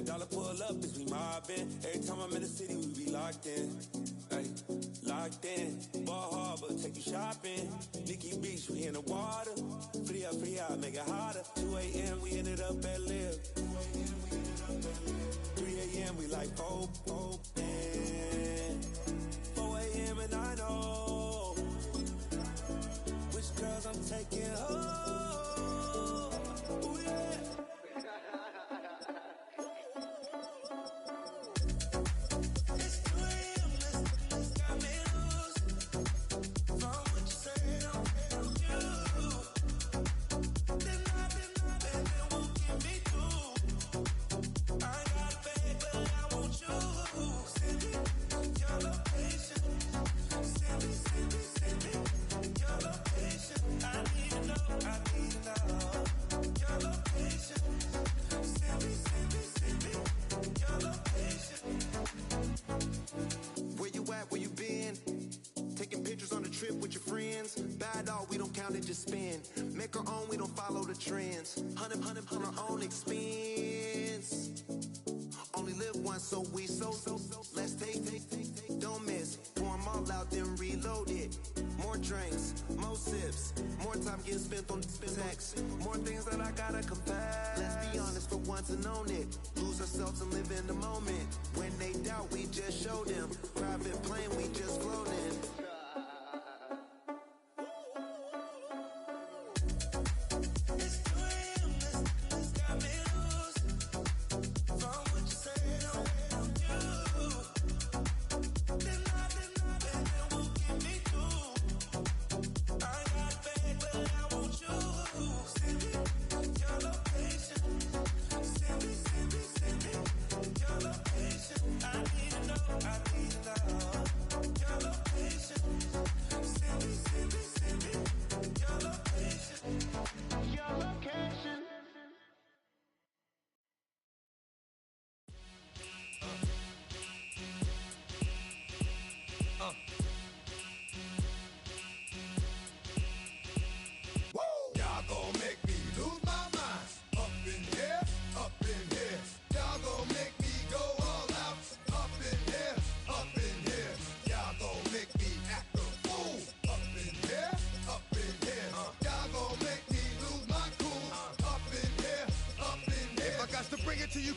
$1 pull up, bitch, we mobbing. Every time I'm in the city, we be locked in. Ay, locked in. Ball Harbor, take you shopping. Nikki Beach, we in the water. Free up, make it hotter. 2 a.m., we ended up at Live. 3 a.m., we like Pope. 4 a.m., and I know which girls I'm taking home. Ooh, yeah. Just spin, make our own, we don't follow the trends. 100 on our own expense. Only live once, so we let's take, don't miss. Pour them all out, then reload it. More drinks, more sips, more time getting spent on text. More things that I gotta confess. Let's be honest for once and own it. Lose ourselves and live in the moment. When they doubt, we just show them. Private plane, we just floating.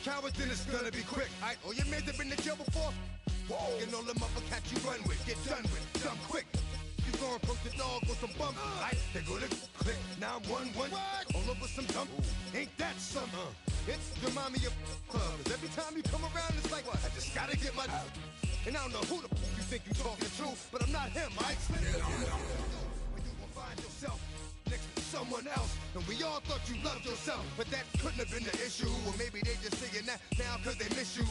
Cowards, then it's gonna be quick. Aight, oh, your man that been to jail before? Whoa, and all them other cats you run with, get done with, done quick. You gon' approach the dog with some bump. Aight, they go to click, 911. All over some dump. Ain't that some? It's the mommy of club. 'Cause every time you come around, it's like, what? I just gotta get my. And I don't know who the you think you talking to, but I'm not him, aight? When you gon' find yourself next to someone else, and we all thought you loved yourself, but that couldn't have been the issue. Or maybe they just saying that now cause they miss you,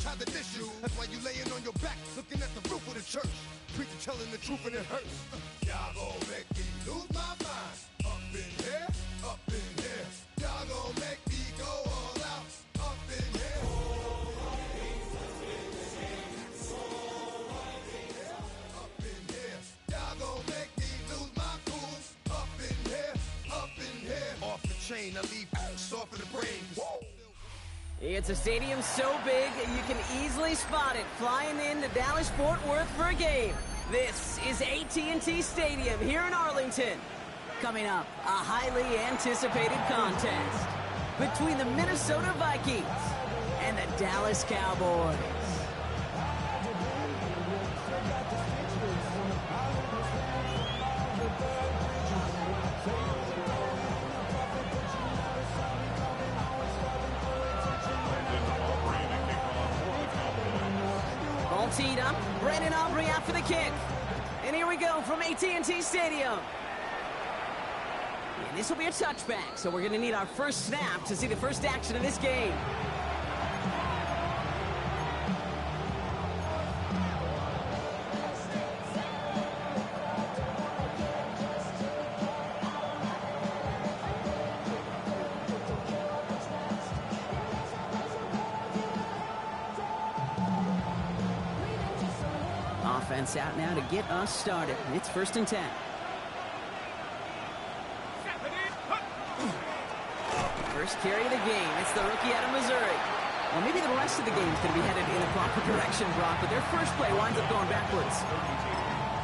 try to diss you. That's why you laying on your back, looking at the roof of the church, preacher telling the truth and it hurts. Y'all gon' make me lose my mind. Up in here, up in here. Y'all gon' make me go all out. Up in here. Up in here. Y'all gon' make me lose my cool. Up in here, up in here. Off the chain, I leave soft in the brain. Whoa. It's a stadium so big you can easily spot it flying into Dallas-Fort Worth for a game. This is AT&T Stadium here in Arlington. Coming up, a highly anticipated contest between the Minnesota Vikings and the Dallas Cowboys. Ball teed up, Brandon Aubrey out for the kick. And here we go from AT&T Stadium. And this will be a touchback, so we're going to need our first snap to see the first action of this game. Offense out now to get us started. It's 1st and 10. First carry of the game. It's the rookie out of Missouri. Well, maybe the rest of the game is going to be headed in the proper direction, Brock, but their first play winds up going backwards.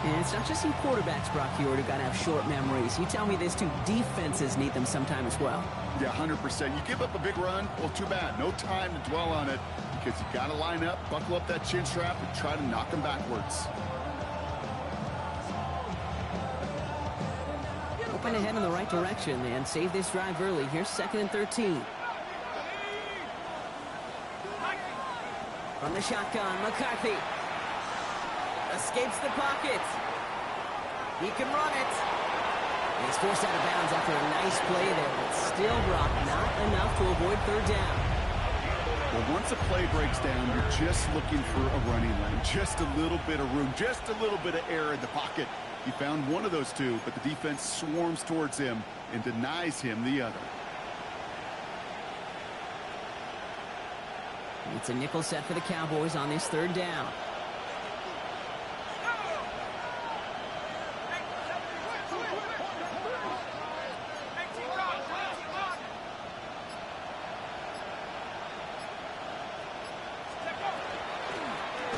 And it's not just some quarterbacks, Brock Huard, who got to have short memories. You tell me this too, defenses need them sometime as well. Yeah, 100%. You give up a big run, well, too bad. No time to dwell on it because you got to line up, buckle up that chin strap, and try to knock them backwards. Open ahead in the right direction and save this drive early. Here's 2nd and 13. From the shotgun, McCarthy escapes the pocket. He can run it. He's forced out of bounds after a nice play there, but still, Brock, not enough to avoid 3rd down. Well, once a play breaks down, you're just looking for a running lane, just a little bit of room, just a little bit of air in the pocket. He found one of those two, but the defense swarms towards him and denies him the other. It's a nickel set for the Cowboys on this 3rd down.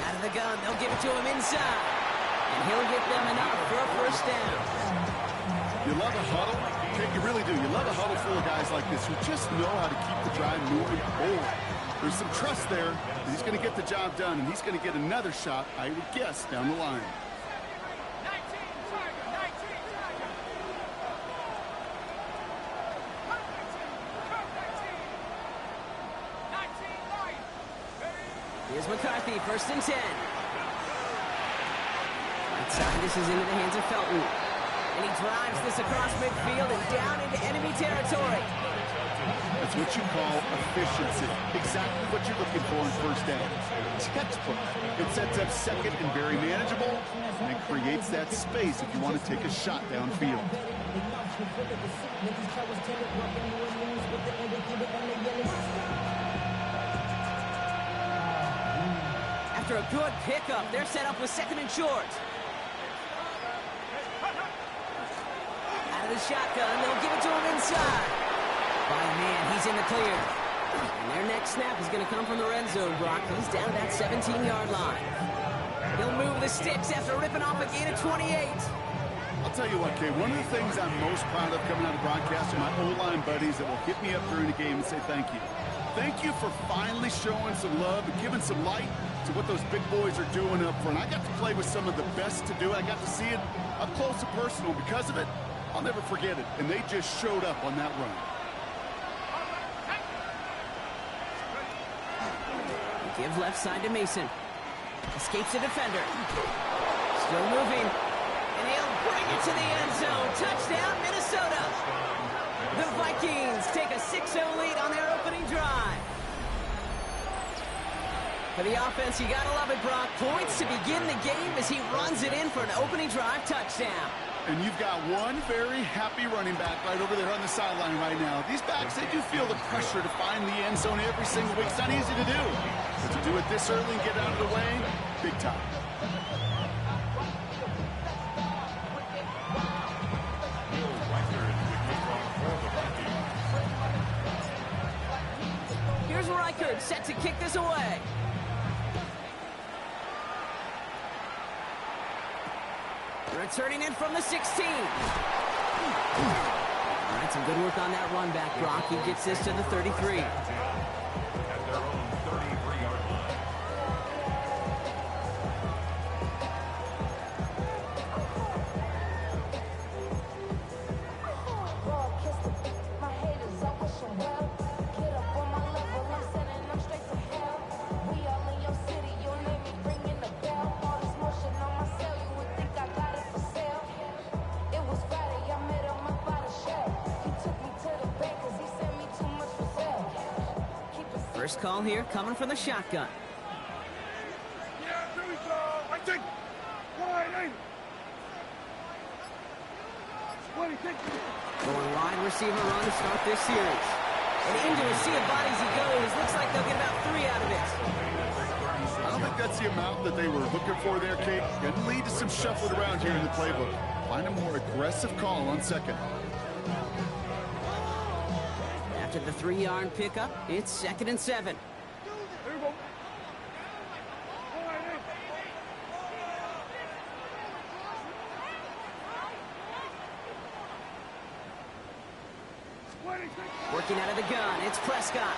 Out of the gun, they'll give it to him inside. And he'll get them enough for a 1st down. You love a huddle? Okay, you really do. You love a huddle full of guys like this who just know how to keep the drive moving forward. There's some trust there that he's going to get the job done, and he's going to get another shot, I would guess, down the line. Here's McCarthy, 1st and 10. Right side, this is into the hands of Felton. And he drives this across midfield and down into enemy territory. That's what you call efficiency. Exactly what you're looking for in 1st down. Textbook. It sets up 2nd and very manageable, and it creates that space if you want to take a shot downfield. After a good pickup, they're set up with 2nd and short. Out of the shotgun, they'll give it to him inside. By man, he's in the clear. And their next snap is going to come from the red zone, Brock. He's down that 17-yard line. He'll move the sticks after ripping off a gain of 28. I'll tell you what, Kay, one of the things I'm most proud of coming out of broadcast are my O-line buddies that will hit me up during the game and say thank you. Thank you for finally showing some love and giving some light to what those big boys are doing up front. I got to play with some of the best to do. I got to see it up close and personal. Because of it, I'll never forget it. And they just showed up on that run. Give left side to Mason. Escapes the defender. Still moving. And he'll bring it to the end zone. Touchdown, Minnesota. The Vikings take a 6-0 lead on their opening drive. For the offense, you gotta love it, Brock. Points to begin the game as he runs it in for an opening drive touchdown. And you've got one very happy running back right over there on the sideline right now. These backs, they do feel the pressure to find the end zone every single week. It's not easy to do. But to do it this early and get out of the way, big time. Here's Reichard set to kick this away. Returning in from the 16. All right, some good work on that run back, Brock. He gets this to the 33. First call here coming from the shotgun. Yeah, there we go. I think. Going wide receiver run to start this series. And into a sea of bodies he goes. Looks like they'll get about 3 out of it. I don't think that's the amount that they were looking for there, Kate. Going to lead to some shuffling around here in the playbook. Find a more aggressive call on 2nd. After the 3-yard pickup, it's 2nd and 7. Working out of the gun, it's Prescott.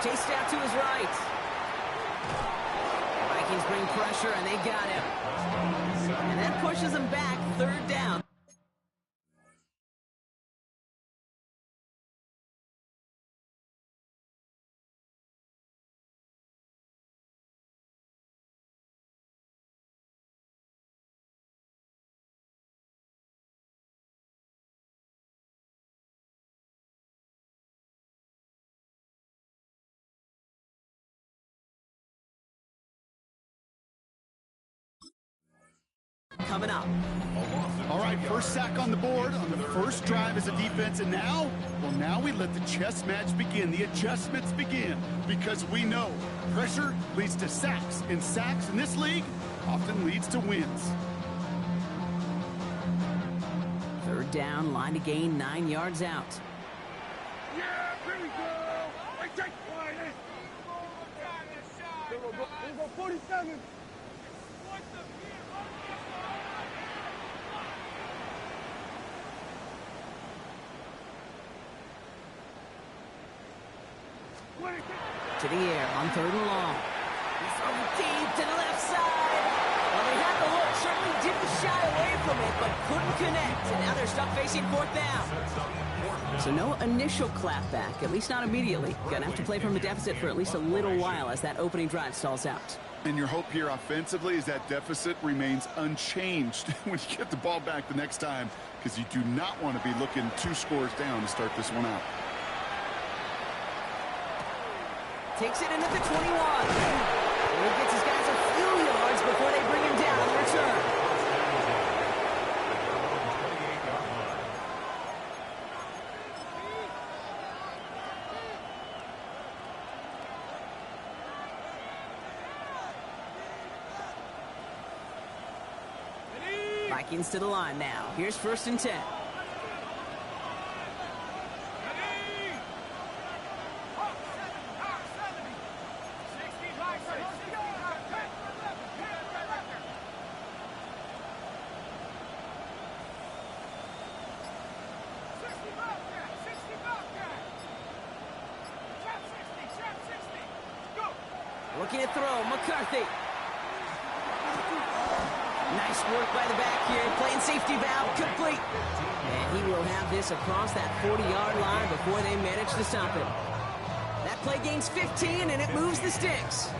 Chased out to his right. Vikings bring pressure, and they got him. And that pushes them back, 3rd down. Coming up. All right, first sack on the board on the first drive as a defense, and now, well, now we let the chess match begin, the adjustments begin, because we know pressure leads to sacks, and sacks in this league often leads to wins. 3rd down, line to gain 9 yards out. Yeah, here we go. I take quiet. Here we go, 47. To the air on 3rd and long. He's thrown deep to the left side. Well, they had the look, certainly didn't shy away from it, but couldn't connect. And now they're stuck facing 4th down. So no initial clapback, at least not immediately. Gonna have to play from a deficit for at least a little while as that opening drive stalls out. And your hope here offensively is that deficit remains unchanged when you get the ball back the next time, because you do not want to be looking 2 scores down to start this one out. Takes it in at the 21. And he gets his guys a few yards before they bring him down on the return. Vikings to the line now. Here's 1st and 10. Looking to throw, McCarthy. Nice work by the back here, playing safety valve, complete. And he will have this across that 40-yard line before they manage to stop him. That play gains 15, and it moves the sticks.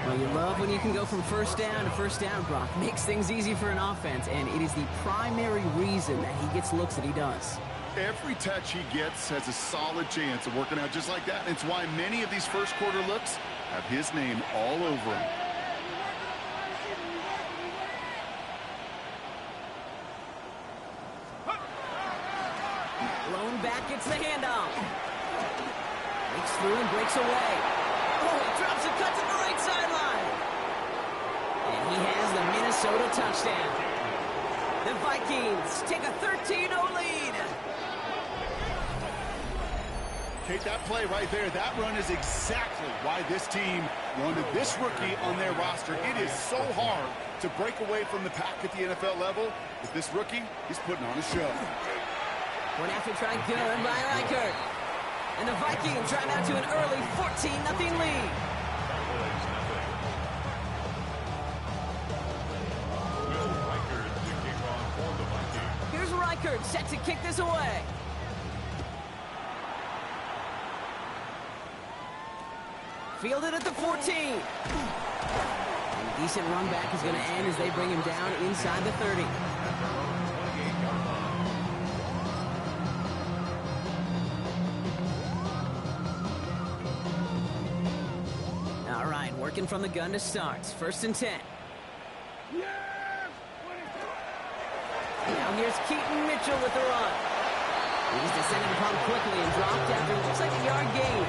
Well, you love when you can go from 1st down to 1st down, Brock. Makes things easy for an offense, and it is the primary reason that he gets looks that he does. Every touch he gets has a solid chance of working out just like that. It's why many of these first quarter looks have his name all over them. Blown back, gets the handoff. Breaks through and breaks away. Oh, he drops a cut to the right sideline. And he has the Minnesota touchdown. The Vikings take a 13-0 lead. Kate, that play right there, that run is exactly why this team wanted this rookie on their roster. It is so hard to break away from the pack at the NFL level, but this rookie, he's putting on a show. One after try good by Reichert. And the Vikings drive out to an early 14-0 lead. Here's Reichert set to kick this away. Fielded at the 14. And a decent run back is going to end as they bring him down inside the 30. All right, working from the gun to start. 1st and 10. Now here's Keaton Mitchell with the run. He's descended upon quickly and dropped after it looks like a yard gain.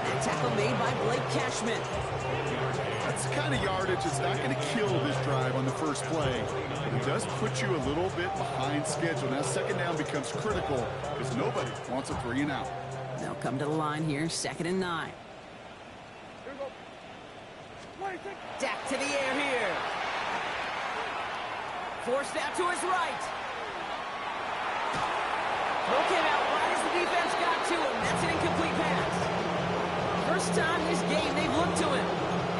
That tackle made by Blake Cashman. That's the kind of yardage that's not going to kill this drive on the first play. But it does put you a little bit behind schedule. Now 2nd down becomes critical because nobody wants a 3 and out. They'll come to the line here, 2nd and 9. Dak to the air here. Forced out to his right. Throw came out wide as the defense first time this game they've looked to him.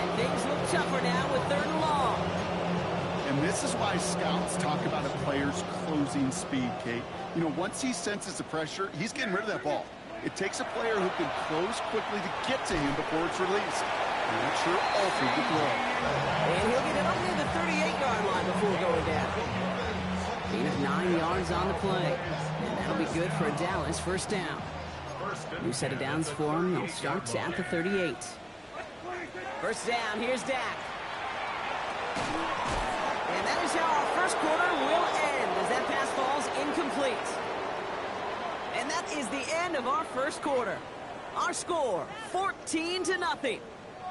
And things look tougher now with 3rd and long. And this is why scouts talk about a player's closing speed, Kate. You know, once he senses the pressure, he's getting rid of that ball. It takes a player who can close quickly to get to him before it's released. And that sure altered the throw. And he'll get it up near the 38-yard line before going down. Gain of 9 yards on the play. And that'll be good for a Dallas first down. New set of downs for him. They'll start at the 38. First down, here's Dak. And that is how our first quarter will end as that pass falls incomplete. And that is the end of our first quarter. Our score, 14-0.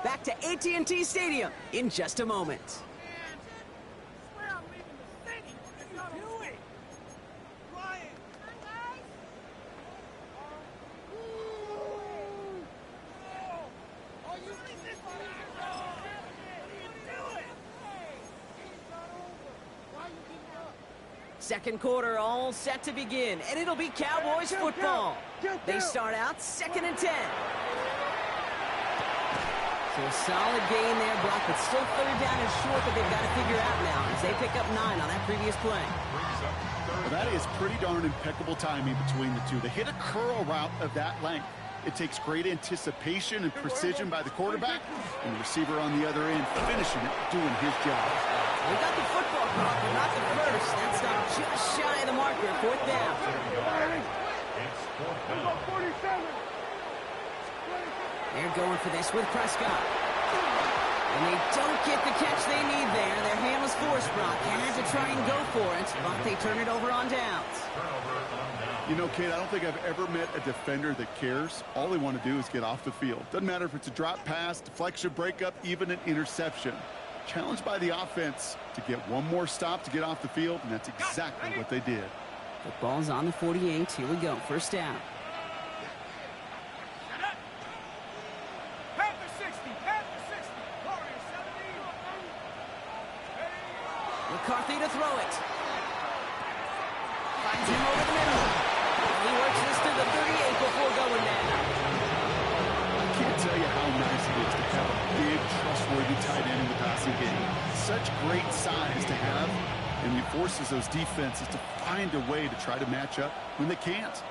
Back to AT&T Stadium in just a moment. Second quarter all set to begin, and it'll be Cowboys football. They start out 2nd and 10. So a solid gain there, Brock, but still 3rd down and short that they've got to figure out now as they pick up 9 on that previous play. Well, that is pretty darn impeccable timing between the two. They hit a curl route of that length. It takes great anticipation and precision by the quarterback, and the receiver on the other end finishing it, doing his job. They got the football, Brock, but not the first. That's not just shy of the marker, 4th down. They're going for this with Prescott. And they don't get the catch they need there. Their hand was forced, Brock. Had to try and go for it, but they turn it over on downs. You know, Kate, I don't think I've ever met a defender that cares. All they want to do is get off the field. Doesn't matter if it's a drop pass, deflection, breakup, even an interception. Challenged by the offense to get one more stop to get off the field, and that's exactly what they did. The ball's on the 48. Here we go. First down. McCarthy to throw it. Finds him over the middle. He works this to the 38 before going down. I can't tell you how nice it is to have a big, trustworthy tight end in the passing game. Such great size to have, and he forces those defenses to find a way to try to match up when they can't.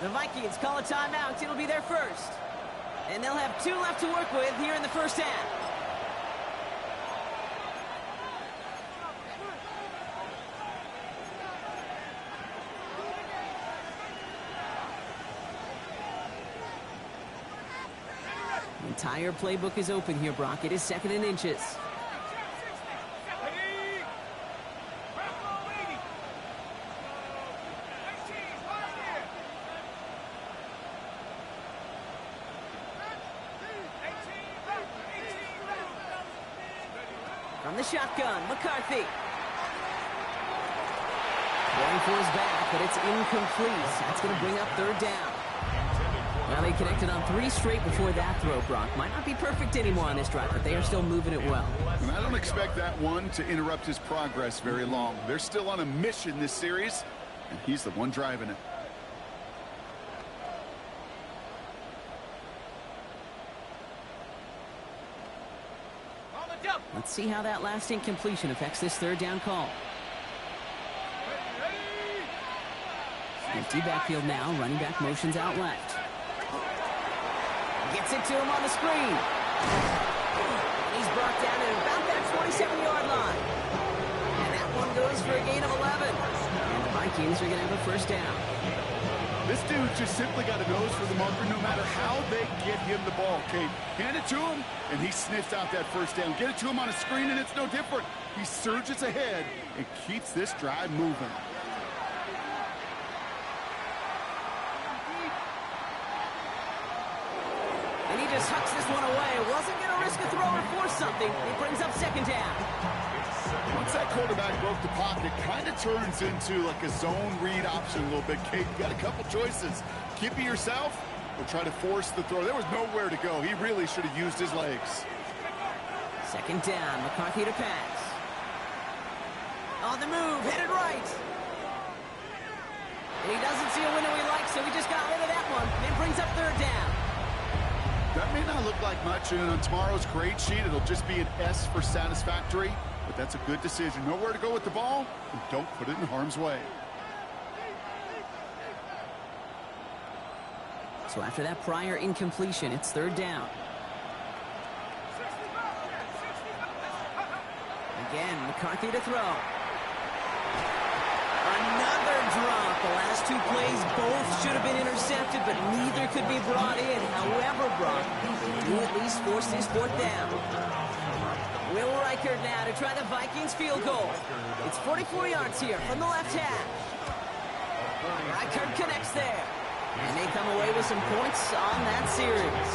The Vikings call a timeout. It'll be their first. And they'll have 2 left to work with here in the first half. The entire playbook is open here, Brock. It is 2nd and inches. From the shotgun, McCarthy. Going for his back, but it's incomplete. That's going to bring up 3rd down. Well, they connected on 3 straight before that throw, Brock. Might not be perfect anymore on this drive, but they are still moving it well. And I don't expect that one to interrupt his progress very long. They're still on a mission this series, and he's the one driving it. Let's see how that last incompletion affects this 3rd down call. Empty backfield now. Running back motions out left. Gets it to him on the screen. And he's brought down at about that 27-yard line. And that one goes for a gain of 11. And the Vikings are going to have a first down. This dude just simply got a nose for the marker no matter how they get him the ball, Kate. Hand it to him, and he sniffs out that first down. Get it to him on a screen, and it's no different. He surges ahead and keeps this drive moving. And he just hucks this one away. Wasn't going to risk a throw or force something. It brings up 2nd down. Once that quarterback broke the pocket, kind of turns into like a zone read option a little bit, Kate. You got a couple choices. Keep it yourself or try to force the throw. There was nowhere to go. He really should have used his legs. Second down, McCarthy to pass. On the move, headed right. And he doesn't see a window he likes, so he just got rid of that one. It brings up third down. That may not look like much, and on tomorrow's grade sheet, it'll just be an S for satisfactory, but that's a good decision. Know where to go with the ball, and don't put it in harm's way. So after that prior incompletion, it's third down. Again, McCarthy to throw. Another drop. The last two plays both should have been intercepted, but neither could be brought in. However, Brock, you at least forced his fourth down. Will Reichert now to try the Vikings field goal. It's 44 yards here from the left half. Reichert connects there. And they come away with some points on that series.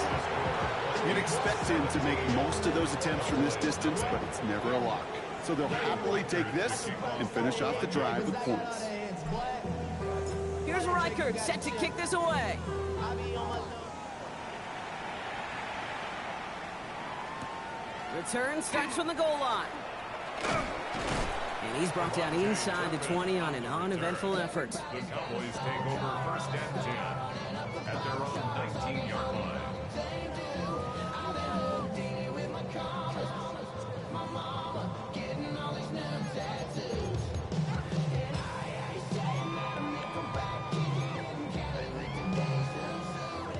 You'd expect him to make most of those attempts from this distance, but it's never a lock. So they'll happily take this and finish off the drive with points. Here's Reichert set to kick this away. Return starts from the goal line. And he's brought down inside the 20 on an uneventful effort. The Cowboys take over first and 10 at their own 19-yard line.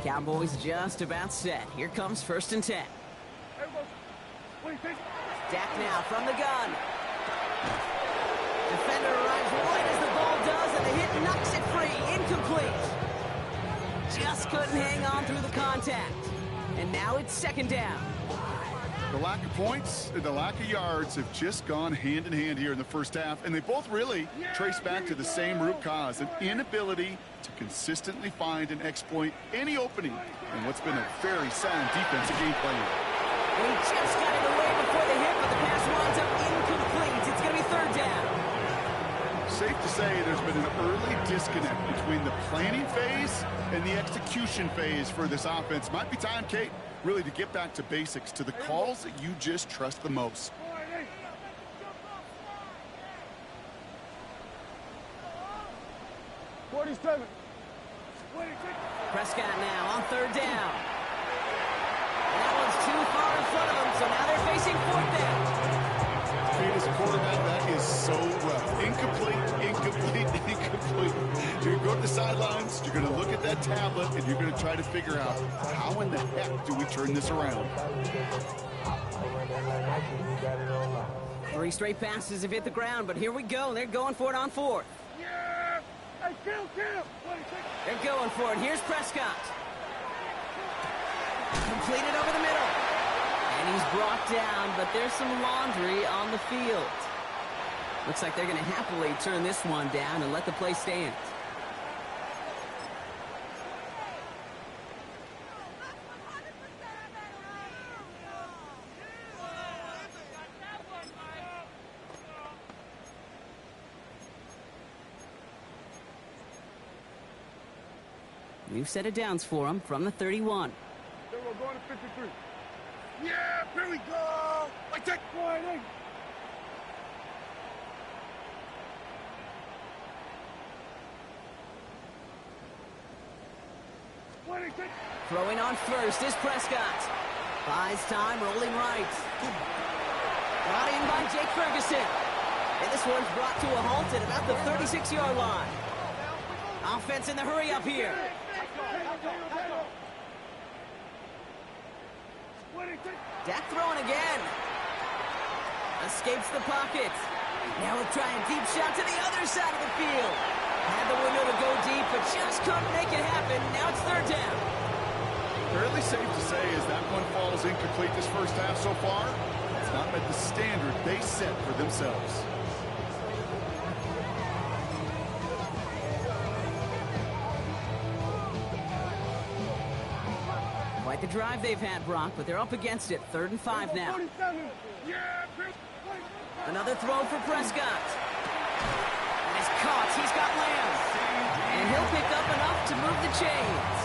Cowboys just about set. Here comes first and 10. Dak now from the gun. Defender arrives right as the ball does, and the hit knocks it free. Incomplete. Just couldn't hang on through the contact. And now it's second down. The lack of points and the lack of yards have just gone hand in hand here in the first half, and they both really trace back to the same root cause, an inability to consistently find and exploit any opening in what's been a very sound defensive game plan. And he just got it away before the hit, but the pass winds up incomplete. It's going to be third down. Safe to say there's been an early disconnect between the planning phase and the execution phase for this offense. Might be time, Kate, really to get back to basics, to the calls that you just trust the most. Prescott now on third down. And that one's too far in front of them, so now they're facing fourth down. As a quarterback, that is so rough. Incomplete, incomplete, incomplete. You're going to go to the sidelines, you're going to look at that tablet, and you're going to try to figure out how in the heck do we turn this around. 3 straight passes have hit the ground, but here we go. They're going for it on fourth. They're going for it. Here's Prescott. Completed over the middle. And he's brought down, but there's some laundry on the field. Looks like they're going to happily turn this one down and let the play stand. New set of downs for him from the 31. We're going to 53. Yeah, here we go. I take one. Throwing on first is Prescott. Buys time, rolling right. Brought in by Jake Ferguson. And this one's brought to a halt at about the 36-yard line. Offense in the hurry up here. Dak throwing again. Escapes the pocket. Now we'll try a deep shot to the other side of the field. Had the window to go deep, but just couldn't make it happen. Now it's third down. Fairly safe to say as that one falls incomplete this first half so far, it's not met the standard they set for themselves. Quite the drive they've had, Brock, but they're up against it. 3rd and 5 now. Another throw for Prescott. And it's caught. He's got Lamb. And he'll pick up enough to move the chains.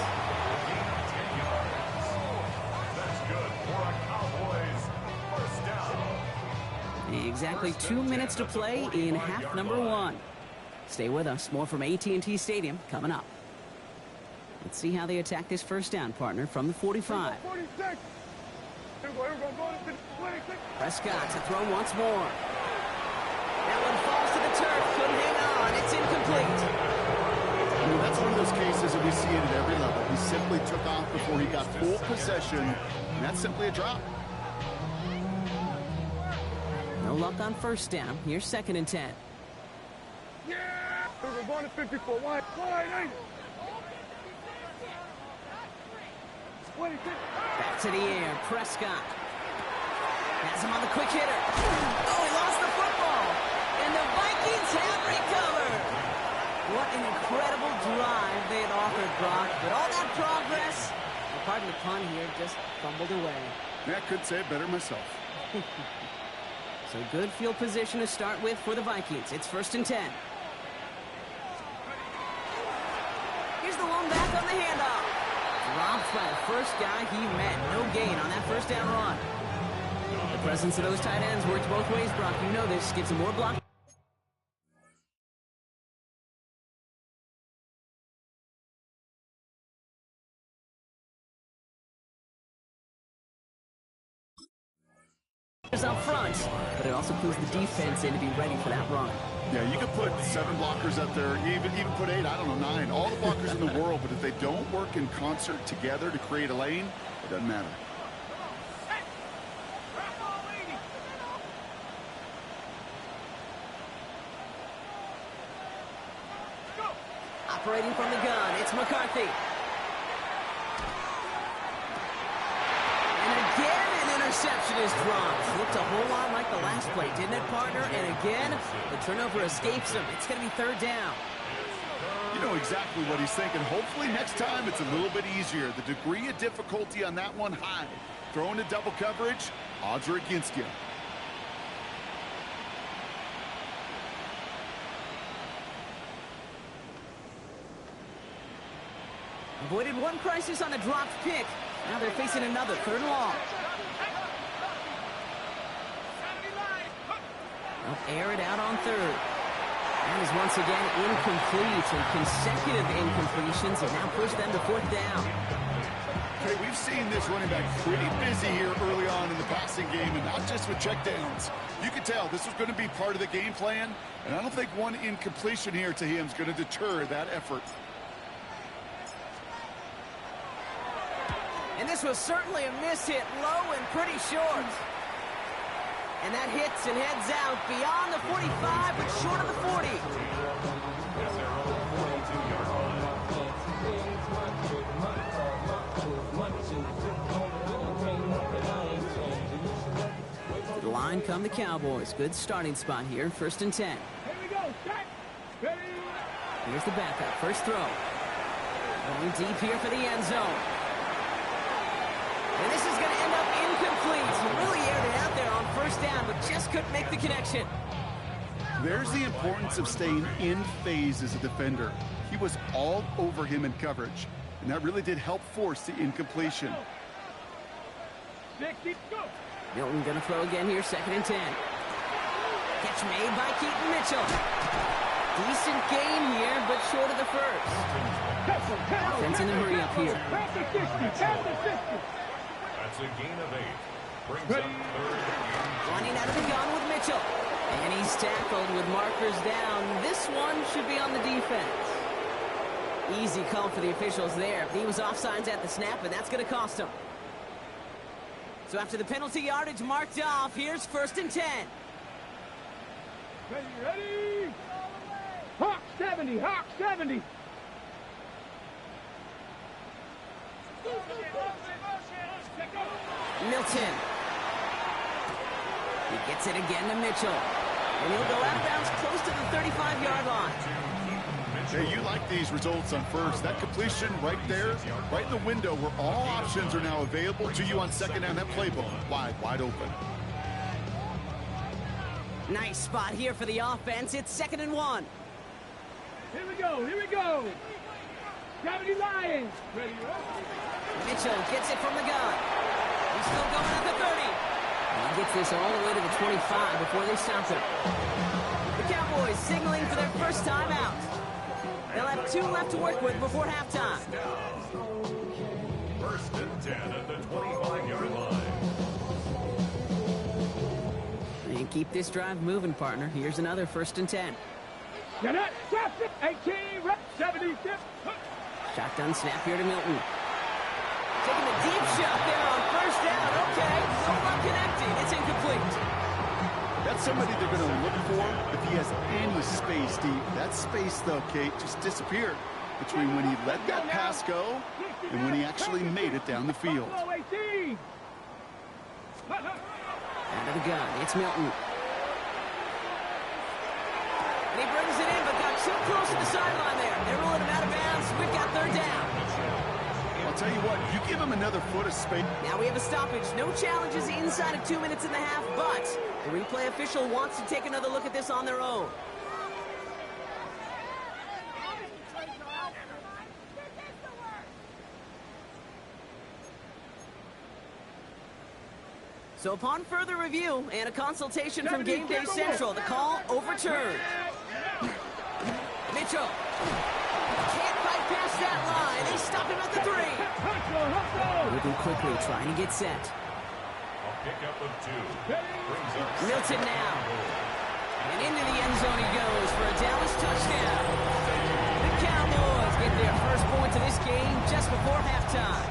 That's good for a Cowboys first down. Exactly 2 minutes to play in half number 1. Stay with us. More from AT&T Stadium coming up. Let's see how they attack this first down, partner, from the 45. Prescott to throw once more. That one falls to the turf. Couldn't hang on. It's incomplete. I mean, that's one of those cases that we see it at every level. He simply took off before he got full possession, and that's simply a drop. No luck on first down. Here's 2nd and 10. Yeah! We're going to 54. Wide, ain't it? Back to the air. Prescott has him on the quick hitter. Oh, he lost the football. And the Vikings have recovered. What an incredible drive they had offered, Brock. But all that progress, pardon the pun here, just fumbled away. Yeah, I couldn't say it better myself. So good field position to start with for the Vikings. It's 1st and 10. Here's the one back on the handoff. Dropped by the first guy he met. No gain on that first down run. The presence of those tight ends works both ways, Brock. You know this. Gives them more block. Up front, but it also clues the defense in to be ready for that run. Yeah, you could put 7 blockers up there, even put 8, I don't know, 9, all the blockers in the world, but if they don't work in concert together to create a lane, it doesn't matter. Operating from the gun, it's McCarthy. Interception is dropped. Looked a whole lot like the last play, didn't it, partner? And again, the turnover escapes him. It's going to be 3rd down. You know exactly what he's thinking. Hopefully next time it's a little bit easier. The degree of difficulty on that one high. Throwing to double coverage, odds are against you. Avoided one crisis on a dropped pick. Now they're facing another 3rd and long. Air it out on 3rd. That is once again incomplete, and consecutive incompletions have now pushed them to 4th down. Okay, we've seen this running back pretty busy here early on in the passing game, and not just with checkdowns. You could tell this was going to be part of the game plan, and I don't think one incompletion here to him is going to deter that effort. And this was certainly a miss hit, low and pretty short. And that hits and heads out beyond the 45, but short of the 40. To the line come the Cowboys. Good starting spot here. 1st and 10. Here we go. Set. Ready. Here's the backup. First throw. Going deep here for the end zone. And this is going to end up incomplete. He really aired it out there on 1st down, but just couldn't make the connection. There's the importance of staying in phase as a defender. He was all over him in coverage, and that really did help force the incompletion. Milton going to throw again here, 2nd and 10. Catch made by Keaton Mitchell. Decent gain here, but short of the first. Offense in a hurry up here. That's a gain of 8. Brings up 3rd and Running out of the gun with Mitchell. And he's tackled with markers down. This one should be on the defense. Easy call for the officials there. He was offsides at the snap, and that's going to cost him. So after the penalty yardage marked off, here's 1st and 10. Ready. Hawk 70, Hawk 70. Milton. He gets it again to Mitchell. And he'll go out of bounds close to the 35-yard line. Hey, you like these results on 1st. That completion right there, right in the window where all options are now available to you on 2nd down. That playbook wide open. Nice spot here for the offense. It's 2nd and 1. Here we go, here we go. 70 Lions. Ready, Mitchell gets it from the gun. He's still going at the 30. And Gets this all the way to the 25 before they stop him. The Cowboys signaling for their first time out. They'll have 2 left to work with before halftime. First and 10 at the 25-yard line. And keep this drive moving, partner. Here's another first and 10. 18, 70. Shotgun snap here to Milton. Taking a deep shot there on first down. Okay, so not connecting. It's incomplete. That's somebody they're going to look for if he has any space deep. That space, though, Kate, just disappeared between when he let that pass go and when he actually made it down the field. Out of the gun, it's Milton. And he brings it in, but got too close to the sideline there. They're rolling him out of bounds. We've got third down. I'll tell you what, you give him another foot of space. Now we have a stoppage. No challenges inside of 2 minutes and a half, but the replay official wants to take another look at this on their own. So upon further review and a consultation from Game Day Central, the call overturned. Mitchell can't fight past that line. They stop him at the 3. Moving quickly, trying to get set. A pickup of 2. Brings up Milton now. And into the end zone he goes for a Dallas touchdown. The Cowboys get their first points of this game just before halftime.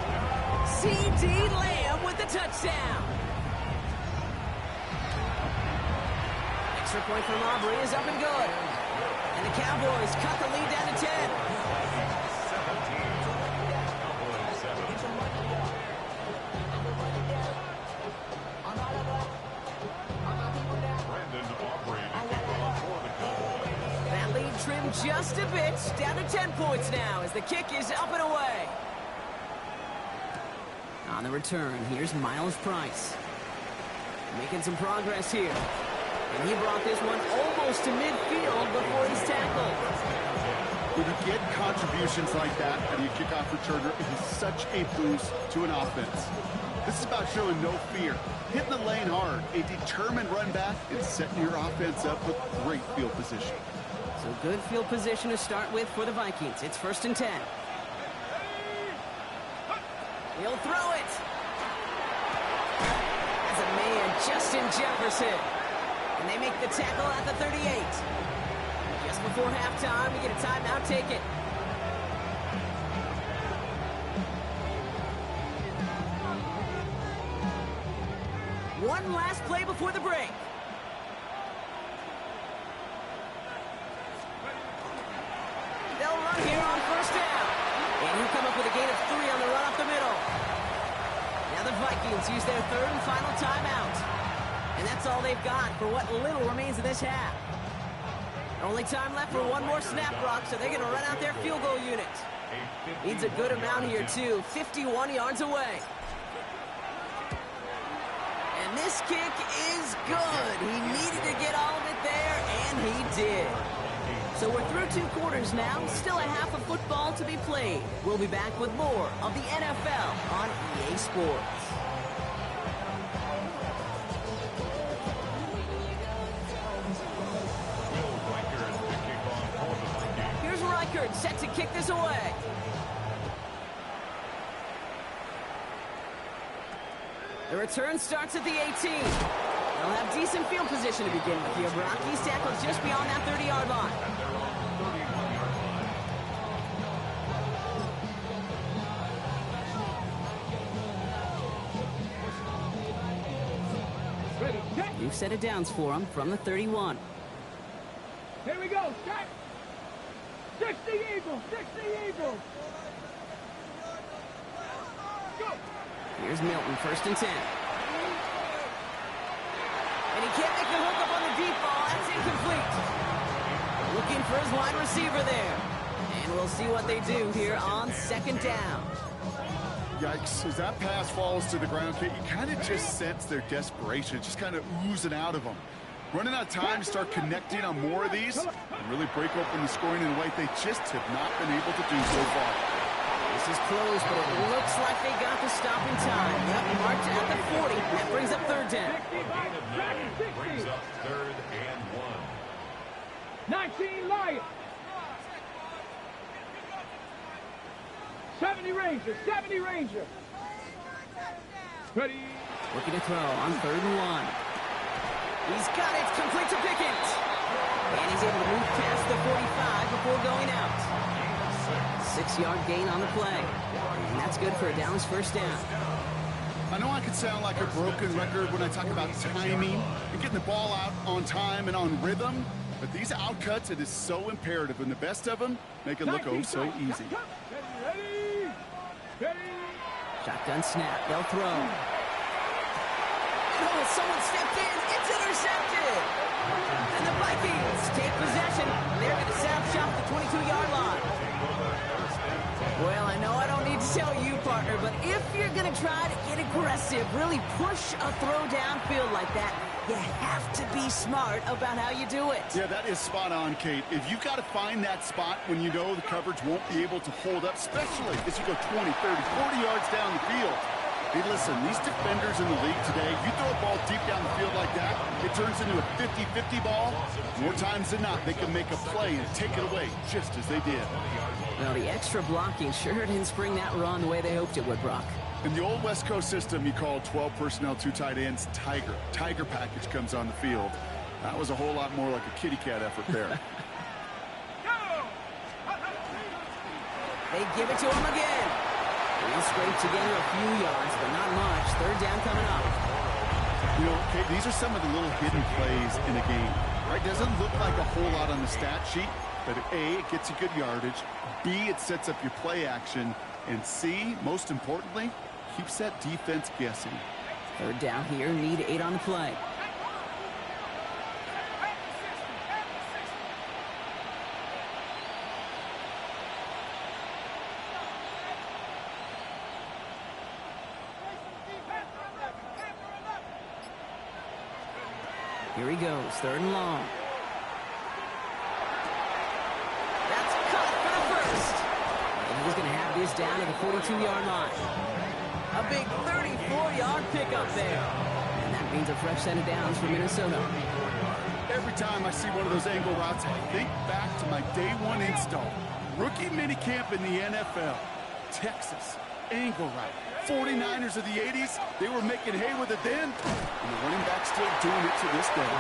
C.D. Lamb with the touchdown. Extra point from Aubrey is up and good. And the Cowboys cut the lead down to 10. 17. That lead trimmed just a bit, down to 10 points now as the kick is up and away. On the return, here's Miles Price. Making some progress here. And he brought this one almost to midfield before he's tackled. When you get contributions like that out of your kickoff returner, it is such a boost to an offense. This is about showing no fear, hitting the lane hard, a determined run back, and setting your offense up with great field position. So good field position to start with for the Vikings. It's first and 10. He'll throw it. As a man, Justin Jefferson. And they make the tackle at the 38. Just before halftime, we get a timeout, take it. One last play before the break. They'll run here on first down. And he'll come up with a gain of 3 on the run up the middle. Now the Vikings use their third and final timeout. And that's all they've got for what little remains of this half. Only time left for one more snap, Brock, so they're going to run out their field goal unit. Needs a good amount here, too. 51 yards away. And this kick is good. He needed to get all of it there, and he did. So we're through 2 quarters now. Still a half of football to be played. We'll be back with more of the NFL on EA Sports. Set to kick this away. The return starts at the 18. They'll have decent field position to begin with here. Brock, he's tackled just beyond that 30-yard line. New set of downs for him from the 31. Here we go. Start. 60 Eagles! 60 Eagles! Go! Here's Milton, first and 10. And he can't make the hook up on the deep ball. That's incomplete. Looking for his wide receiver there. And we'll see what they do here on second down. Yikes, as that pass falls to the ground, Kate, you kind of just sense their desperation, just kind of oozing out of them. Running out of time to start connecting on more of these and really break open the scoring in a way they just have not been able to do so far. This This is close, but it looks like they got the stop in time. Yep, marked at the 40. That brings up third down. Brings up third and 19 Lions. 70 Ranger, 70 Ranger. Ready. Looking to throw on third and 1. He's got it, complete to Pickens. And he's able to move past the 45 before going out. 6-yard gain on the play. And that's good for a Dallas first down. I know I could sound like a broken record when I talk about timing and getting the ball out on time and on rhythm, but these outcuts, it is so imperative, and the best of them make it look oh so easy. Ready. Ready. Shotgun snap, they'll throw. Oh, someone stepped in, it's intercepted! And the Vikings take possession. They're going to set up shop at the 22-yard line. Well, I know I don't need to tell you, partner, but if you're going to try to get aggressive, really push a throw downfield like that, you have to be smart about how you do it. Yeah, that is spot on, Kate. If you've got to find that spot when you know the coverage won't be able to hold up, especially as you go 20, 30, 40 yards down the field. Hey, listen, these defenders in the league today, you throw a ball deep down the field like that, it turns into a 50-50 ball. More times than not, they can make a play and take it away, just as they did. Well, the extra blocking sure didn't spring that run the way they hoped it would, Brock. In the old West Coast system, you called 12 personnel, 2 tight ends, Tiger. Tiger package comes on the field. That was a whole lot more like a kitty cat effort there. They give it to him again. He scraped together a few yards, but not much. Third down coming up. You know, Kate, these are some of the little hidden plays in a game. Right? Doesn't look like a whole lot on the stat sheet, but A, it gets you good yardage. B, it sets up your play action. And C, most importantly, keeps that defense guessing. Third down here, need 8 on the play. Here he goes, third and long. That's caught for the first. And he's going to have this down to the 42-yard line. A big 34-yard pickup there. And that means a fresh set of downs for Minnesota. Every time I see one of those angle routes, I think back to my day 1 install. Rookie minicamp in the NFL. Texas, angle route. 49ers of the 80s, they were making hay with it then, and the running back's still doing it to this day.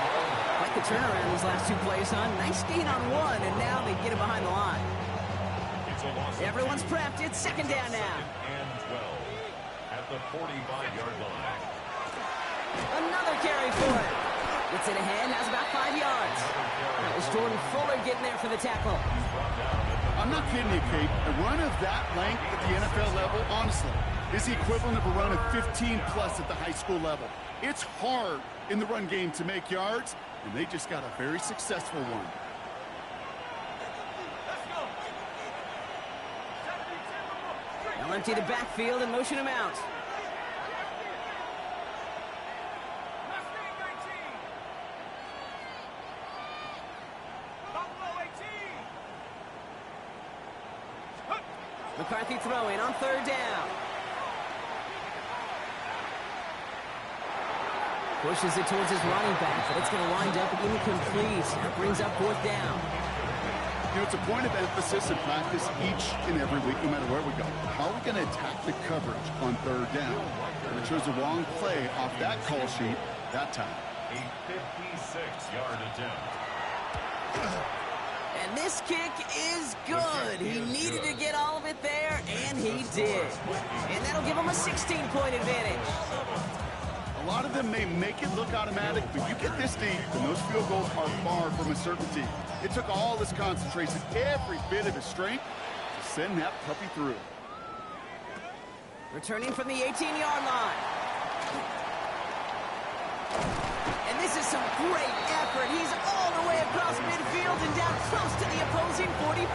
Like the turnaround these last 2 plays, huh? Nice gain on 1, and now they get it behind the line. Everyone's prepped. It's second down now. and 12 at the 45-yard line. Another carry for it. Gets it ahead, has about 5 yards. That was Jordan Fuller getting there for the tackle. I'm not kidding you, Kate. A run of that length at the NFL level, honestly, is the equivalent of a run of 15-plus at the high school level. It's hard in the run game to make yards, and they just got a very successful one. They'll empty the backfield and motion him out. McCarthy throwing on third down. Pushes it towards his running back, but it's going to wind up incomplete. That brings up fourth down. You know, it's a point of emphasis in practice each and every week, no matter where we go. How are we going to attack the coverage on third down? And it chose the wrong play off that call sheet that time. A 56-yard attempt. And this kick is good. He needed to get all of it there, and he did. And that'll give him a 16-point advantage. A lot of them may make it look automatic, but you get this deep, and those field goals are far from a certainty. It took all his concentration, every bit of his strength, to send that puppy through. Returning from the 18-yard line. And this is some great effort. He's all the way across midfield and down close to the opposing 45.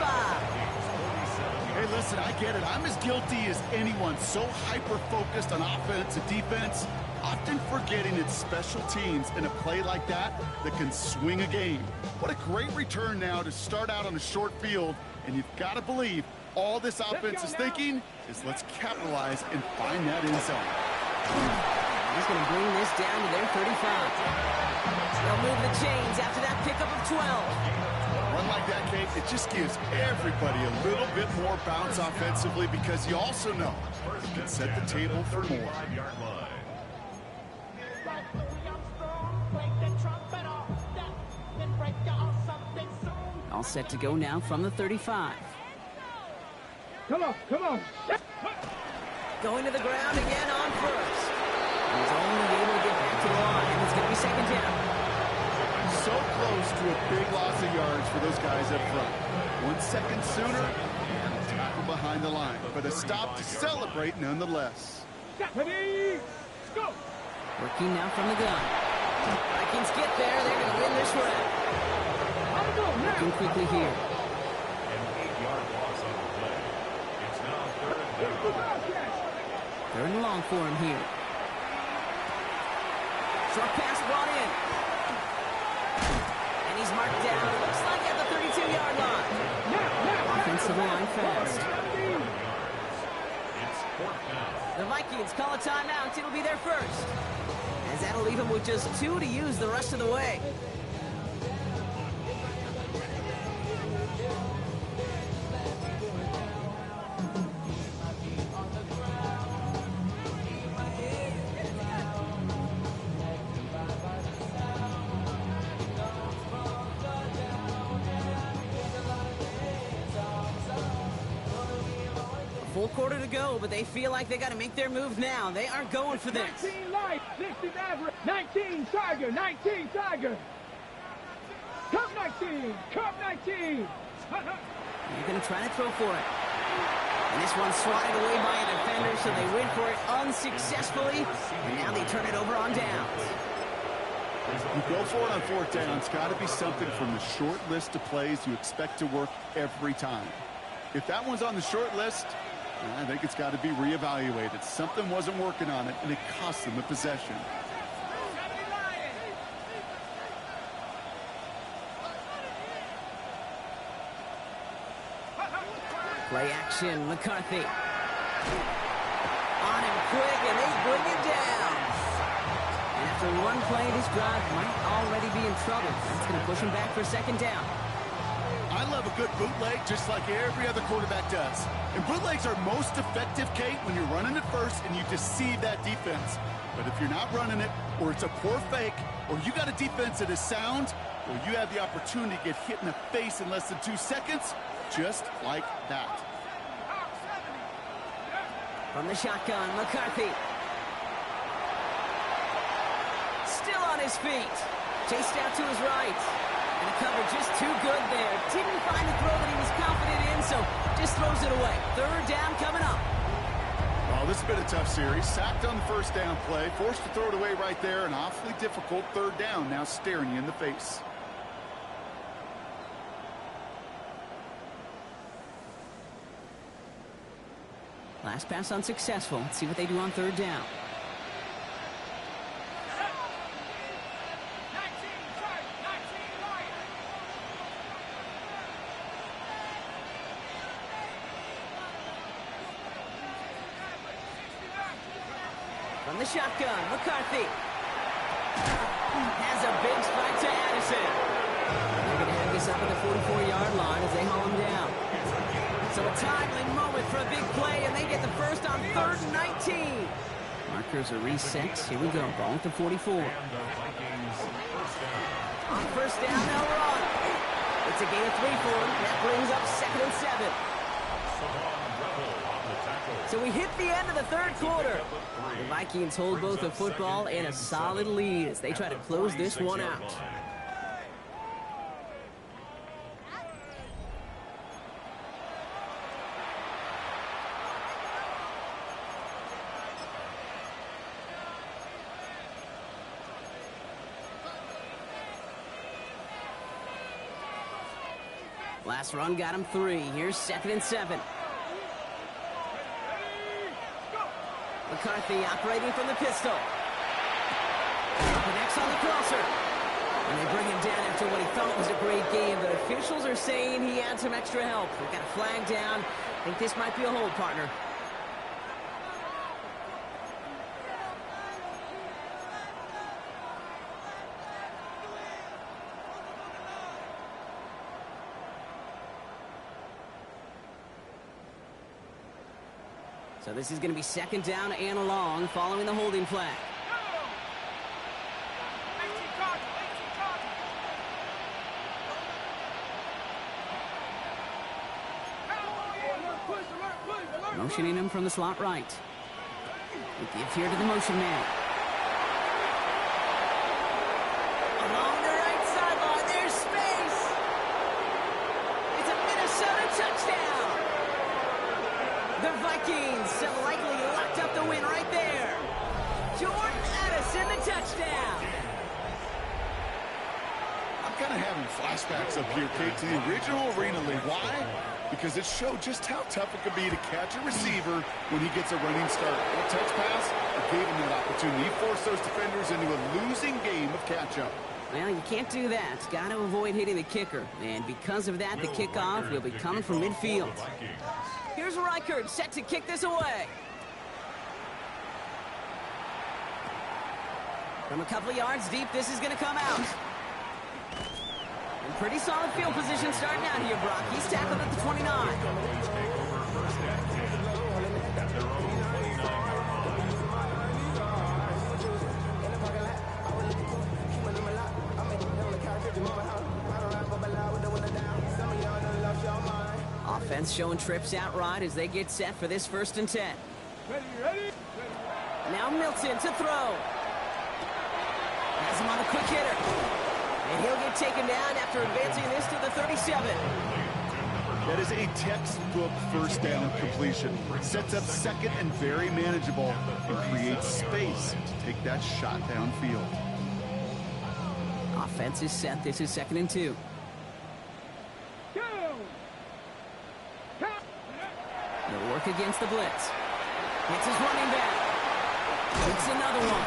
Hey, listen, I get it. I'm as guilty as anyone. So hyper-focused on offense and defense, often forgetting it's special teams in a play like that that can swing a game. What a great return now to start out on a short field, and you've got to believe All this offense is thinking is let's capitalize and find that end zone. He's going to bring this down to their 35. They'll move the chains after that pickup of 12. A run like that, Kate, it just gives everybody a little bit more bounce offensively because you also know you can set the table for more. All set to go now from the 35. Come on, come on. Going to the ground again on first. He's only able to get back to the line, and it's going to be second down. So close to a big loss of yards for those guys up front. 1 second sooner, and a tackle behind the line. But a stop to celebrate nonetheless. Ready, go. Working now from the gun. Vikings get there. They're going to win this round. Working quickly here. An 8-yard loss on the play. It's now third down. Third and long for him here. Short pass brought in. And he's marked down. Looks like at the 32-yard line. Offensive line fast. It's fourth down. The Vikings call a timeout. It'll be their first. As that'll leave them with just 2 to use the rest of the way. Full quarter to go, but they feel like they got to make their move now. They are going for this. 19 light, 60 average. 19 Tiger, 19 Tiger. Cup 19, Cup 19. They're going to try to throw for it. And this one's swatted away by a defender, so they went for it unsuccessfully. And now they turn it over on downs. You go for it on fourth down. It's got to be something from the short list of plays you expect to work every time. If that one's on the short list, I think it's got to be reevaluated. Something wasn't working on it, and it cost them a possession. Play action, McCarthy. On him quick, and they bring it down. And after one play, this drive might already be in trouble. That's going to push him back for second down. I love a good bootleg just like every other quarterback does. And bootlegs are most effective, Kate, when you're running it first and you deceive that defense. But if you're not running it, or it's a poor fake, or you got a defense that is sound, or you have the opportunity to get hit in the face in less than 2 seconds, just like that. From the shotgun, McCarthy. Still on his feet. Chased out to his right. And the cover just too good there. Didn't find the throw that he was confident in, so just throws it away. Third down coming up. Well, this has been a tough series. Sacked on the first down play. Forced to throw it away right there. An awfully difficult third down now staring you in the face. Last pass unsuccessful. Let's see what they do on third down. From the shotgun, McCarthy has a big strike to Addison. They're going to have this up at the 44-yard line as they haul him down. So a timely moment for a big play, and they get the first on third and 19. Markers are reset. Here we go. Ball at the 44. On first down, they'll run. It's a gain of 3 for him. That brings up second and 7. So we hit the end of the third quarter. The Vikings hold both a football and a solid lead as they try to close this one out. Last run got him 3. Here's second and 7. McCarthy operating from the pistol. Connects on the crosser. And they bring him down after what he thought was a great game. The officials are saying he had some extra help. They got a flag down, think this might be a hold, partner. So this is going to be second down and long following the holding flag. Motioning him from the slot right. We give here to the motion man. Along the right sideline, there's space. It's a Minnesota touchdown. The Vikings have likely locked up the win right there. Jordan Addison, the touchdown. I'm kind of having flashbacks up here, Kate, to the original Arena League. Why? Because it showed just how tough it could be to catch a receiver when he gets a running start. That touch pass gave him that opportunity. He forced those defenders into a losing game of catch-up. Well, you can't do that. Got to avoid hitting the kicker. And because of that, the kickoff will be coming from midfield. Here's Reichert set to kick this away. From a couple of yards deep, this is going to come out. And pretty solid field position starting out here, Brock. He's tackled at the 29. Offense showing trips out right as they get set for this 1st and 10. Ready. Now Milton to throw. Has him on a quick hitter. And he'll get taken down after advancing this to the 37. That is a textbook first down completion. Sets up second and very manageable and creates space to take that shot downfield. Offense is set. This is 2nd and 2. Go. They'll work against the blitz. Hits his running back. Hits another one.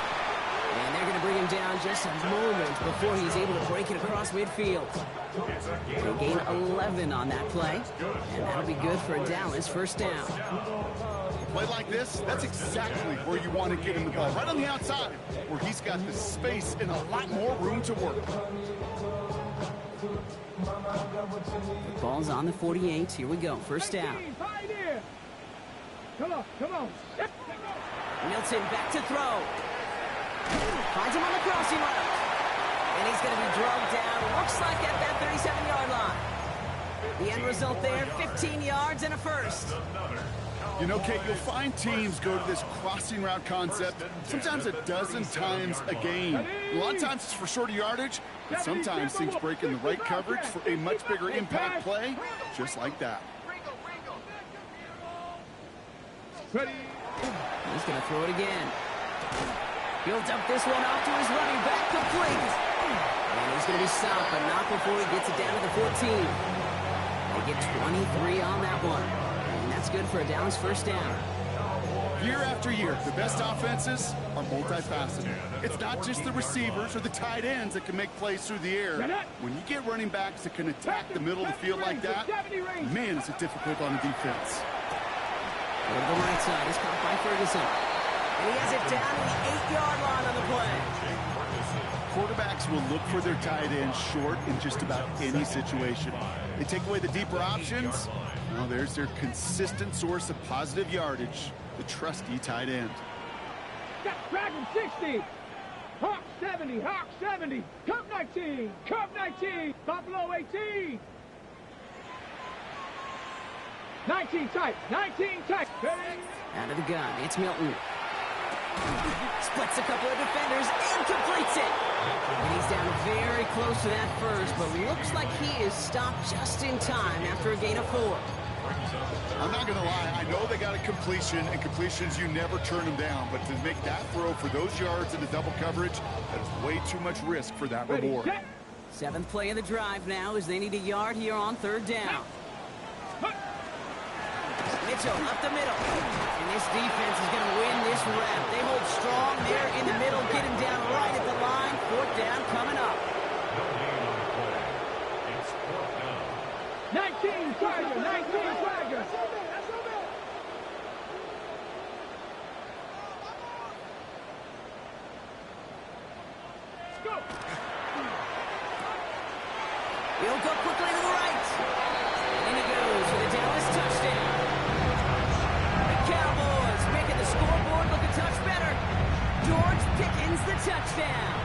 And they're going to bring him down just a moment before he's able to break it across midfield. They gain 11 on that play, and that'll be good for a Dallas 1st down. Play like this, that's exactly where you want to get him the ball. Right on the outside, where he's got the space and a lot more room to work. The ball's on the 48. Here we go. 1st down. Come on. Milton back to throw. Finds him on the crossing route. And he's going to be drugged down. Looks like at that 37-yard line. The end result there, 15 yards and a 1st. You know, Kate, you'll find teams go to this crossing route concept sometimes a dozen times a game. A lot of times it's for shorter yardage, but sometimes teams break in the right coverage for a much bigger impact play, just like that. Ready. He's going to throw it again. He'll dump this one off to his running back, complete. And he's going to be stopped, but not before he gets it down to the 14. They get 23 on that one. And that's good for a Dallas 1st down. Year after year, the best offenses are multifaceted. It's not just the receivers or the tight ends that can make plays through the air. When you get running backs that can attack the middle of the field like that, man, is it difficult on the defense. Go to the right side. He's caught by Ferguson. And he has it down to the 8-yard line on the play. Quarterbacks will look for their tight end short in just about any situation. They take away the deeper options. Well, there's their consistent source of positive yardage, the trusty tight end. Dragon 60. Hawk 70. Cup 19. Buffalo 18. 19 tight. Out of the gun, it's Milton. Splits a couple of defenders and completes it. And he's down very close to that 1st, but looks like he is stopped just in time after a gain of 4. I'm not going to lie, I know they got a completion, and completions, you never turn them down. But to make that throw for those yards in the double coverage, that's way too much risk for that reward. 7th play of the drive now as they need a yard here on 3rd down. Mitchell up the middle. And this defense is going to win this rep. They hold strong there in the middle, get him down right at the line. 4th down coming up. 19 Tiger. He'll go quickly to the right. And he goes for the Dallas touchdown. The Cowboys making the scoreboard look a touch better. George Pickens the touchdown.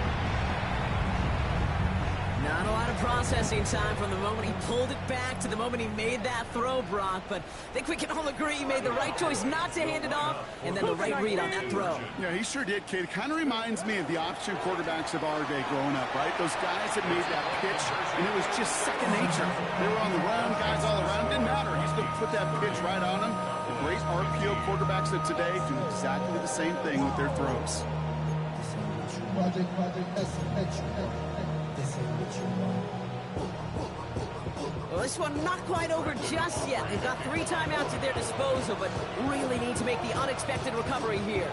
Not a lot of processing time from the moment he pulled it back to the moment he made that throw, Brock. But I think we can all agree he made the right choice not to hand it off, and then the right read on that throw. Yeah, he sure did, kid. It kind of reminds me of the option quarterbacks of our day growing up, right? Those guys that made that pitch, and it was just second nature. They were on the run, guys all around. Didn't matter. He's going to put that pitch right on him. The great RPO quarterbacks of today do exactly the same thing with their throws. Well, this one not quite over just yet. They've got 3 timeouts at their disposal, but really need to make the unexpected recovery here.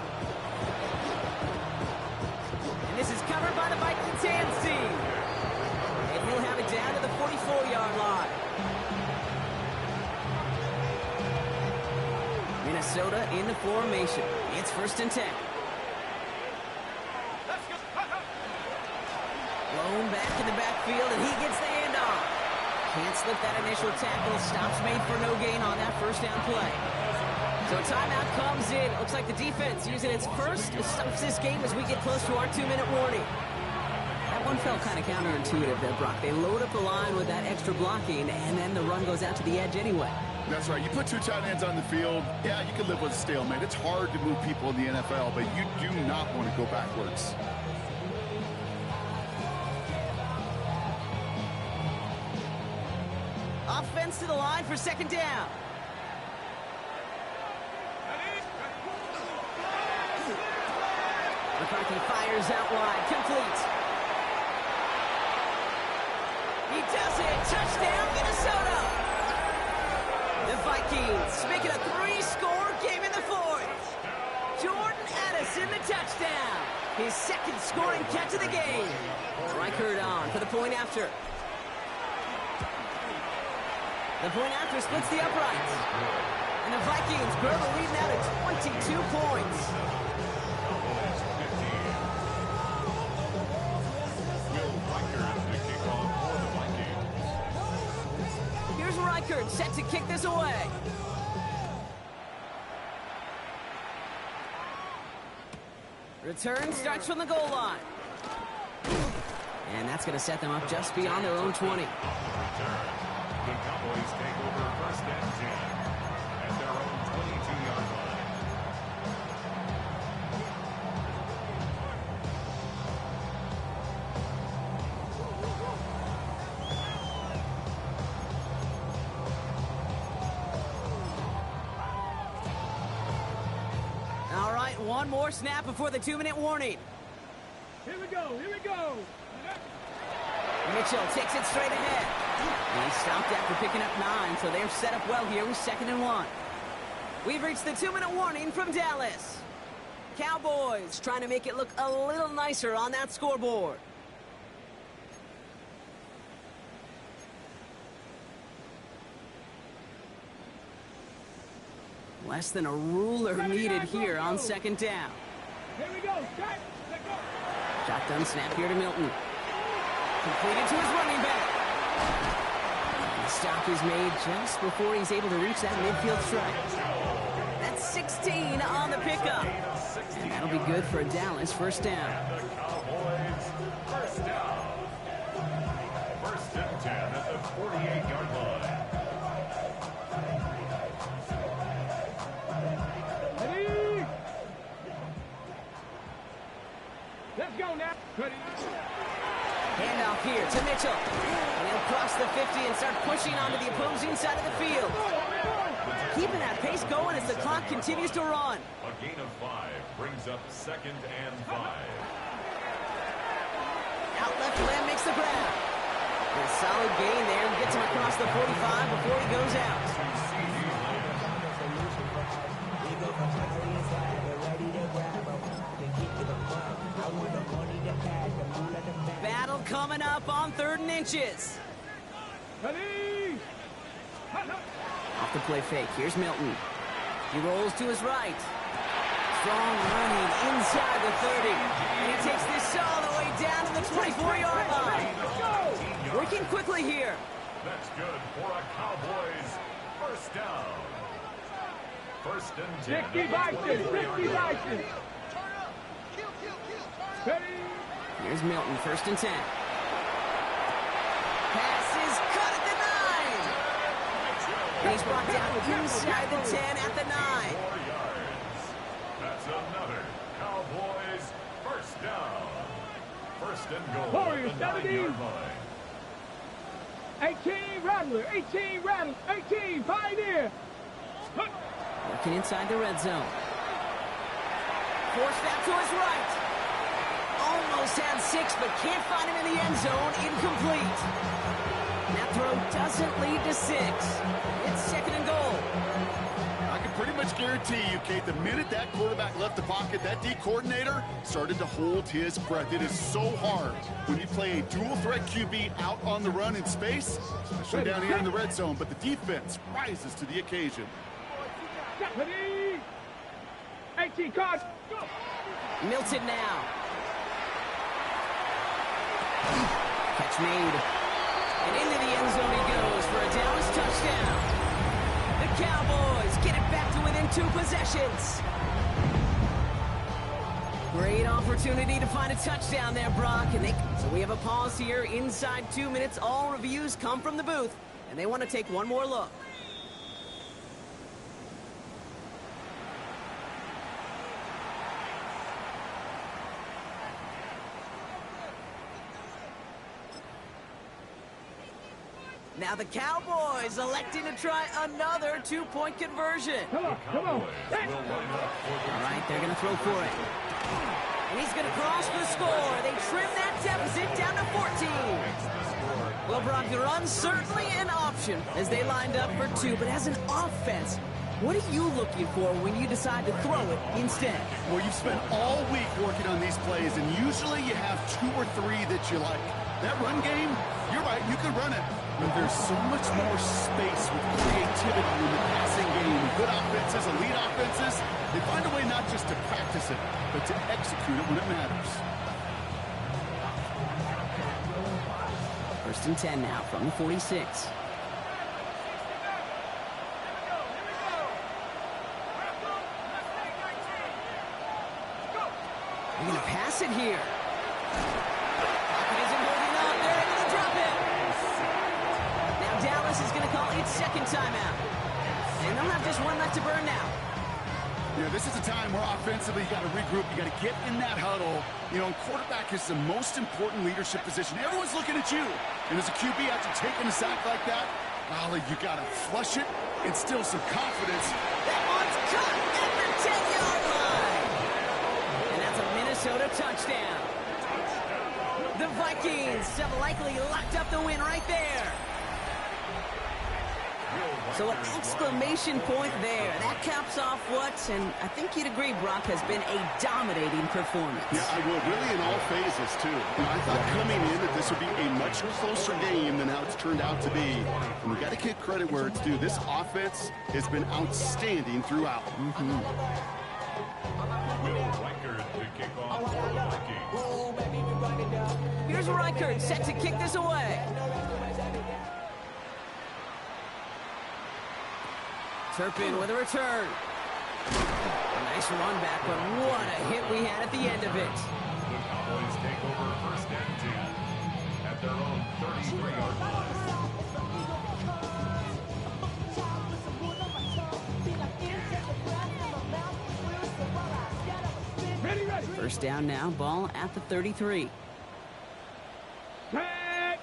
And this is covered by the Vikings hands team. And he'll have it down to the 44-yard line. Minnesota in the formation. It's 1st and 10. Blown back in the backfield, and he gets the handoff. Can't slip that initial tackle. Stops made for no gain on that first down play. So a timeout comes in. Looks like the defense using its first stops this game as we get close to our 2-minute warning. That one felt kind of counterintuitive there, Brock. They load up the line with that extra blocking, and then the run goes out to the edge anyway. That's right. You put 2 tight ends on the field, yeah, you can live with a stalemate. It's hard to move people in the NFL, but you do not want to go backwards. Offense to the line for 2nd down. McCarthy fires out wide. Complete. He does it. Touchdown, Minnesota. The Vikings make it a 3-score game in the 4th. Jordan Addison the touchdown. His 2nd scoring catch of the game. Reichert on for the point after. The point after splits the uprights. And the Vikings grow the lead now to 22 points. Here's Reichert set to kick this away. Return starts from the goal line. And that's going to set them up just beyond their own 20. The Cowboys take over 1st and 10 at their own 22-yard line. All right, one more snap before the 2-minute warning. Here we go, here we go. Mitchell takes it straight ahead. And he stopped after picking up 9, so they're set up well here with 2nd and 1. We've reached the 2-minute warning from Dallas. Cowboys trying to make it look a little nicer on that scoreboard. Less than a ruler needed here on 2nd down. Here we go, start, let go. Shotgun snap here to Milton. Completed to his running back. The stop is made just before he's able to reach that midfield strike. That's 16 on the pickup. And that'll be good for a Dallas 1st down. The Cowboys, 1st down. 1st and 10 at the 48-yard line. Ready? Let's go now. Ready? Handoff here to Mitchell. And he'll cross the 50 and start pushing onto the opposing side of the field. Keeping that pace going as the clock continues to run. A gain of 5 brings up 2nd and 5. Out left, Lamb makes the grab. A solid gain there and gets him across the 45 before he goes out. Battle coming up on 3rd and inches. Ready? Off the play fake. Here's Milton. He rolls to his right. Strong running inside the 30. And he takes this all the way down to the 24-yard line. working quickly here. That's good for a Cowboys first down. First and 10. 60 Vikings, 60 Vikings. Ready? Here's Milton, first and 10. Pass is cut at the 9. And he's brought down inside the 10 at the 9. 4 yards. That's another Cowboys first down. First and goal. Warriors, at the 9-yard line. 18 Rattler, 18 Rattler, 18 Pioneer. Working inside the red zone. Forced that to his right. Almost had 6, but can't find him in the end zone. Incomplete. And that throw doesn't lead to 6. It's second and goal. I can pretty much guarantee you, Kate, the minute that quarterback left the pocket, that D coordinator started to hold his breath. It is so hard when you play a dual-threat QB out on the run in space, especially down here in the red zone, but the defense rises to the occasion. Ready? 18 cards. Milton now. Catch made. And into the end zone he goes for a Dallas touchdown. The Cowboys get it back to within 2 possessions. Great opportunity to find a touchdown there, Brock. So we have a pause here inside 2 minutes. All reviews come from the booth, and they want to take one more look. Now the Cowboys electing to try another 2-point conversion. Come on, come on. Will line up for the All right, they're going to throw for it. And he's going to cross the score. They trim that deficit down to 14. Well, Brock, the run certainly an option as they lined up for 2, but as an offense, what are you looking for when you decide to throw it instead? Well, you've spent all week working on these plays, and usually you have 2 or 3 that you like. That run game, you're right, you can run it. But there's so much more space with creativity in the passing game. Good offenses, elite offenses, they find a way not just to practice it, but to execute it when it matters. First and 10 now from the 46. They're going to pass it here. Pocket isn't holding up. They're able to drop it. Now Dallas is going to call its second timeout. And they'll have just one left to burn now. Yeah, this is a time where offensively you got to regroup. You got to get in that huddle. You know, quarterback is the most important leadership position. Everyone's looking at you. And as a QB, after taking a sack like that, golly, you got to flush it, instill some confidence. That one's cut at the 10-yard line. And that's a Minnesota touchdown. The Vikings have likely locked up the win right there. So an exclamation point there. That caps off what, and I think you'd agree, Brock, has been a dominating performance. Yeah, I will. Really in all phases, too. You know, I thought coming in that this would be a much closer game than how it's turned out to be. And we got to give credit where it's due. This offense has been outstanding throughout. Will Reichard to kick off for the Vikings. Here's Reichard set to kick this away. Turpin with a return. A nice run back, but what a hit we had at the end of it. The Cowboys take over first and 10 at their own 33-yard line. Ready, ready. First down now, ball at the 33. Tag.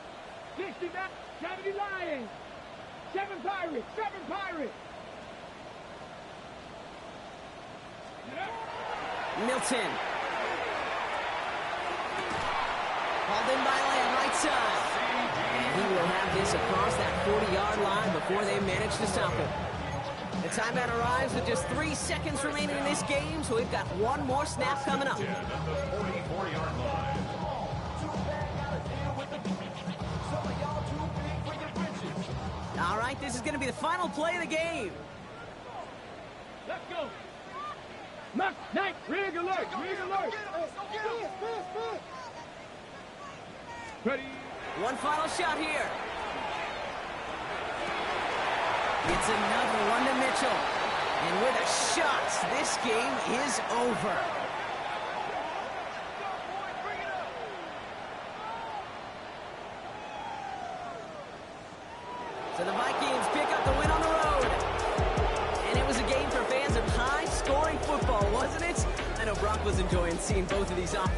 69. 70 Lions. 7 Pirates. 7 Pirates. Milton. Hauled in by Lamb, right side. And he will have this across that 40-yard line before they manage to stop him. The timeout arrives with just 3 seconds remaining in this game, so we've got one more snap coming up. 10 at the 44-yard line. All right, this is going to be the final play of the game. Let's go. Mark, Knight, rig alert, rig alert. Ready. One final shot here. It's another one to Mitchell. And with a shot, this game is over. So the Vikings pick up the win on the road. And it was a game for fans of high-scoring football, wasn't it? I know Brock was enjoying seeing both of these offenses.